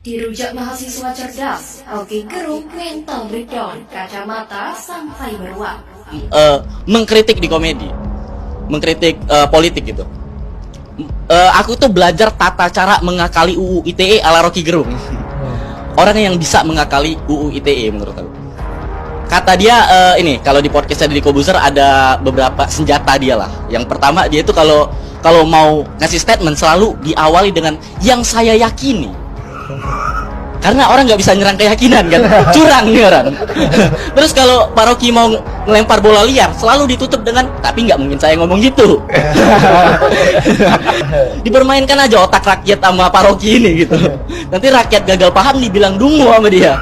Dirujak mahasiswa cerdas, Rocky Gerung mental breakdown, kacamata sampai beruang. Mengkritik di komedi, mengkritik politik gitu. Aku tuh belajar tata cara mengakali UU ITE ala Rocky Gerung. Orang yang bisa mengakali UU ITE menurut aku. Kata dia ini kalau di podcastnya Deddy Kobuzer ada beberapa senjata dia lah. Yang pertama dia itu kalau mau ngasih statement selalu diawali dengan yang saya yakini. Karena orang nggak bisa nyerang keyakinan kan, curang nih orang. Terus kalau Pak Rocky mau ngelempar bola liar, selalu ditutup dengan tapi nggak mungkin saya ngomong gitu. Dipermainkan aja otak rakyat sama Pak Rocky ini gitu. Nanti rakyat gagal paham dibilang dungu sama dia.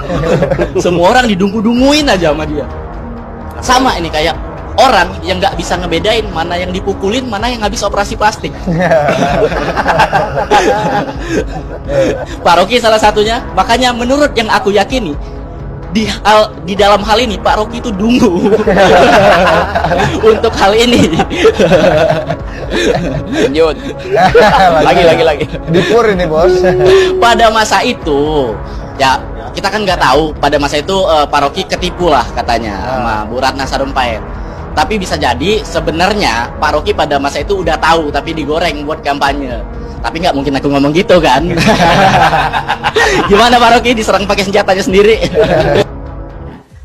Semua orang didungu-dunguin aja sama dia. Sama ini kayak orang yang nggak bisa ngebedain mana yang dipukulin, mana yang habis operasi plastik. Pak Rocky salah satunya. Makanya menurut yang aku yakini di dalam hal ini Pak Rocky itu dungu. Untuk hal ini. Lanjut. lagi. Dipur ini bos. Pada masa itu ya kita kan nggak tahu pada masa itu Pak Rocky ketipu lah katanya sama Bu Ratna Sarumpait. Tapi bisa jadi sebenarnya Pak Rocky pada masa itu udah tahu tapi digoreng buat kampanye. Tapi nggak mungkin aku ngomong gitu kan. Gimana Pak Rocky diserang pakai senjatanya sendiri?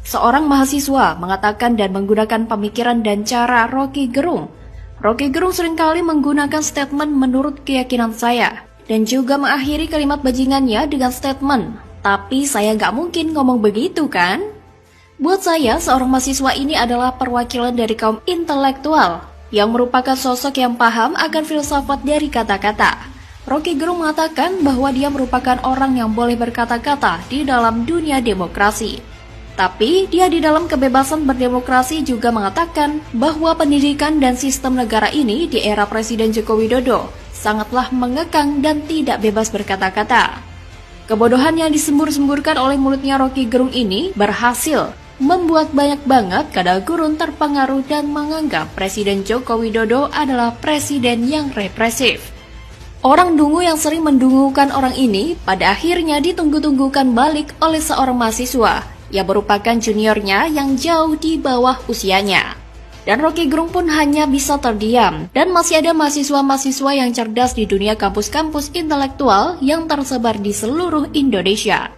Seorang mahasiswa mengatakan dan menggunakan pemikiran dan cara Rocky Gerung. Rocky Gerung seringkali menggunakan statement menurut keyakinan saya. Dan juga mengakhiri kalimat bajingannya dengan statement, tapi saya nggak mungkin ngomong begitu kan? Buat saya, seorang mahasiswa ini adalah perwakilan dari kaum intelektual yang merupakan sosok yang paham akan filsafat dari kata-kata. Rocky Gerung mengatakan bahwa dia merupakan orang yang boleh berkata-kata di dalam dunia demokrasi. Tapi dia di dalam kebebasan berdemokrasi juga mengatakan bahwa pendidikan dan sistem negara ini di era Presiden Joko Widodo sangatlah mengekang dan tidak bebas berkata-kata. Kebodohan yang disembur-semburkan oleh mulutnya Rocky Gerung ini berhasil membuat banyak banget kadal gurun terpengaruh dan menganggap Presiden Joko Widodo adalah presiden yang represif. Orang dungu yang sering mendungukan orang ini pada akhirnya ditunggu-tunggukan balik oleh seorang mahasiswa yang merupakan juniornya yang jauh di bawah usianya. Dan Rocky Gerung pun hanya bisa terdiam, dan masih ada mahasiswa-mahasiswa yang cerdas di dunia kampus-kampus intelektual yang tersebar di seluruh Indonesia.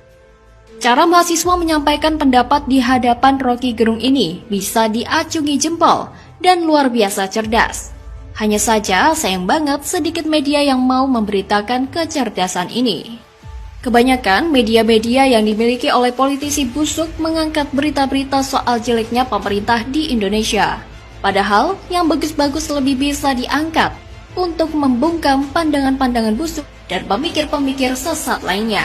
Cara mahasiswa menyampaikan pendapat di hadapan Rocky Gerung ini bisa diacungi jempol dan luar biasa cerdas. Hanya saja sayang banget sedikit media yang mau memberitakan kecerdasan ini. Kebanyakan media-media yang dimiliki oleh politisi busuk mengangkat berita-berita soal jeleknya pemerintah di Indonesia. Padahal yang bagus-bagus lebih bisa diangkat untuk membungkam pandangan-pandangan busuk dan pemikir-pemikir sesat lainnya.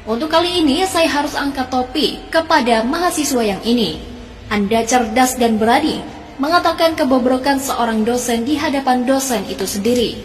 Untuk kali ini saya harus angkat topi kepada mahasiswa yang ini. Anda cerdas dan berani mengatakan kebobrokan seorang dosen di hadapan dosen itu sendiri.